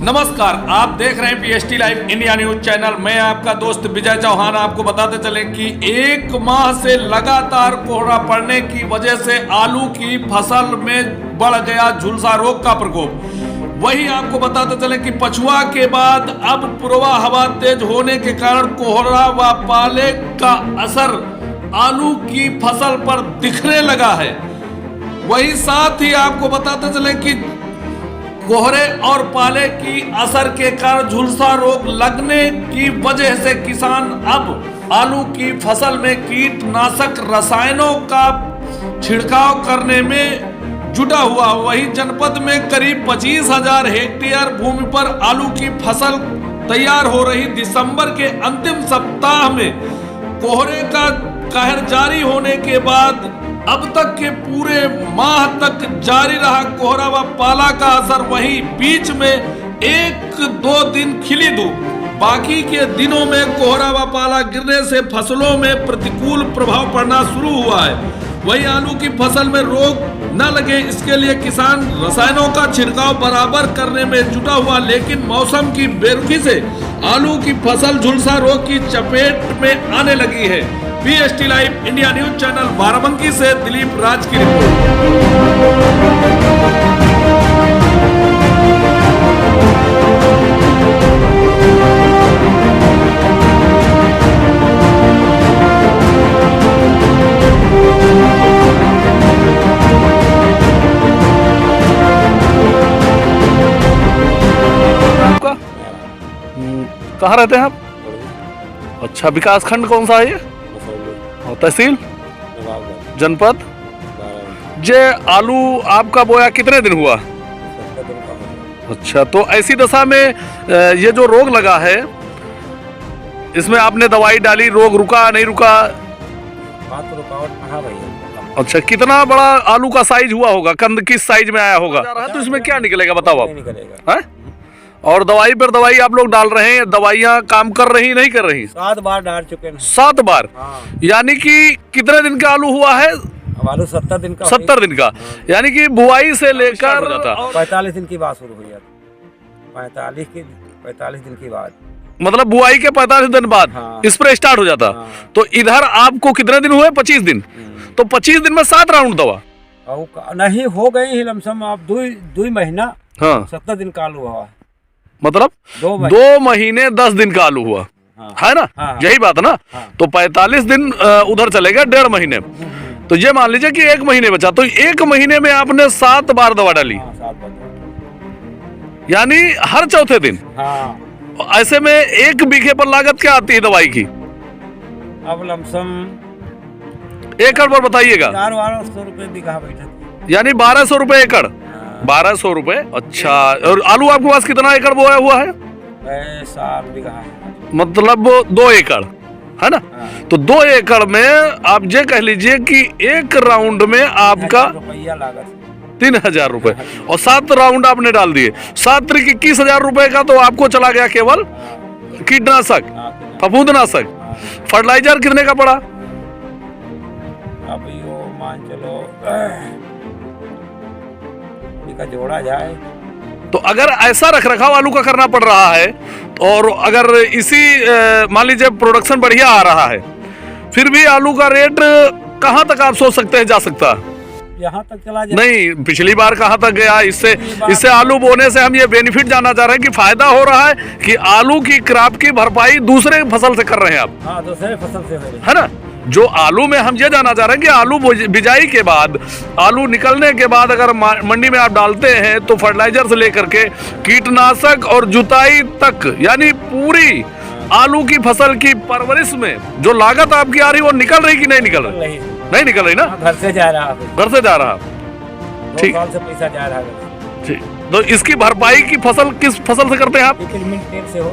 नमस्कार, आप देख रहे हैं PST live India news channel. मैं आपका दोस्त विजय चौहान। आपको बताते चले कि एक माह से लगातार कोहरा पड़ने की वजह से आलू की फसल में बढ़ गया झुलसा रोग का प्रकोप। वहीं आपको बताते चले कि पछुआ के बाद अब पूर्वा हवा तेज होने के कारण कोहरा व पाले का असर आलू की फसल पर दिखने लगा है। वहीं साथ ही आपको बताते चले कि कोहरे और पाले की असर के कारण झुलसा रोग लगने की वजह से किसान अब आलू की फसल में कीटनाशक रसायनों का छिड़काव करने में जुटा हुआ। वहीं जनपद में करीब 25,000 हेक्टेयर भूमि पर आलू की फसल तैयार हो रही। दिसंबर के अंतिम सप्ताह में कोहरे का कहर जारी होने के बाद अब तक के पूरे माह तक जारी रहा कोहरा व पाला का असर। वहीं बीच में 1-2 दिन खिली धूप, बाकी के दिनों में कोहरा व पाला गिरने से फसलों में प्रतिकूल प्रभाव पड़ना शुरू हुआ है। वहीं आलू की फसल में रोग न लगे इसके लिए किसान रसायनों का छिड़काव बराबर करने में जुटा हुआ, लेकिन मौसम की बेरुखी से आलू की फसल झुलसा रोग की चपेट में आने लगी है। PST live India news channel Barabanki से दिलीप राज की रिपोर्ट। आपका कहाँ रहते हैं आप? अच्छा, विकास खंड कौन सा है ये? तहसील जनपद। जे आलू आपका बोया कितने दिन हुआ? अच्छा, तो ऐसी दशा में ये जो रोग लगा है इसमें आपने दवाई डाली, रोग रुका नहीं रुका? अच्छा, कितना बड़ा आलू का साइज हुआ होगा? कंद किस साइज में आया होगा? तो इसमें क्या निकलेगा बताओ आप? और दवाई पर दवाई आप लोग डाल रहे हैं, दवाइयाँ काम कर रही नहीं कर रही? 7 बार डाल चुके हैं। 7 बार? हाँ। यानी कि कितने दिन का आलू हुआ है? आलू 70 दिन का। 70 दिन का, यानी कि बुआई से लेकर 45 दिन की बात शुरू हुई है। 45 दिन की बात, मतलब बुआई के 45 दिन बाद स्प्रे स्टार्ट हो जाता। तो इधर आपको कितने दिन हुए? 25 दिन। तो 25 दिन में 7 राउंड दवा नहीं हो गई ही लमसम। आप 2 महीना। हाँ। 70 दिन का आलू हुआ, मतलब 2 महीने 10 दिन का आलू हुआ। हाँ। है ना? हाँ। यही बात है ना? हाँ। तो 45 दिन उधर चलेगा, 1.5 महीने। तो ये मान लीजिए कि 1 महीने बचा, तो 1 महीने में आपने 7 बार दवा डाली। हाँ, 7 बार, यानी हर चौथे दिन। हाँ। ऐसे में 1 बीघे पर लागत क्या आती है दवाई की? अब लमसम एकड़ पर बताइएगा। 1200 रुपए बीघा बैठा, यानी 1200 रुपए एकड़। 1200 रुपए। अच्छा, और आलू आपके पास कितना एकड़ बोया हुआ है? 7 बीघा है, मतलब 2 एकड़ है ना? तो 2 एकड़ में आप ये कह लीजिए कि 1 राउंड में आपका 3,000 रुपए, और 7 राउंड आपने डाल दिए। 7 त्रिक 21,000 रुपए का तो आपको चला गया केवल कीटनाशक, फफूंदनाशक। फर्टिलाइजर कितने का पड़ा? अभी वो मान चलो का जोड़ा जाए तो अगर ऐसा रख रखाव आलू का करना पड़ रहा है, और अगर इसी मान लीजिए प्रोडक्शन बढ़िया आ रहा है, फिर भी आलू का रेट कहाँ तक आप सोच सकते हैं जा सकता? यहाँ तक चला जाए। नहीं, पिछली बार कहाँ तक गया? इससे आलू बोने से हम ये बेनिफिट जानना चाह रहे हैं कि फायदा हो रहा है कि आलू की क्रॉप की भरपाई दूसरे फसल से कर रहे हैं आप? हाँ, दूसरे फसल से है ना? जो आलू में हम ये जानना चाह रहे हैं कि आलू बिजाई के बाद, आलू निकलने के बाद अगर मंडी में आप डालते हैं तो फर्टिलाइजर से लेकर के कीटनाशक और जुताई तक, यानी पूरी आलू की फसल की परवरिश में जो लागत आपकी आ रही वो निकल रही कि नहीं निकल रही? नहीं निकल रही ना? घर से जा रहा। ठीक, साल से पैसा जा रहा है। ठीक। तो इसकी भरपाई की फसल किस फसल से करते हैं आप? तेल से हो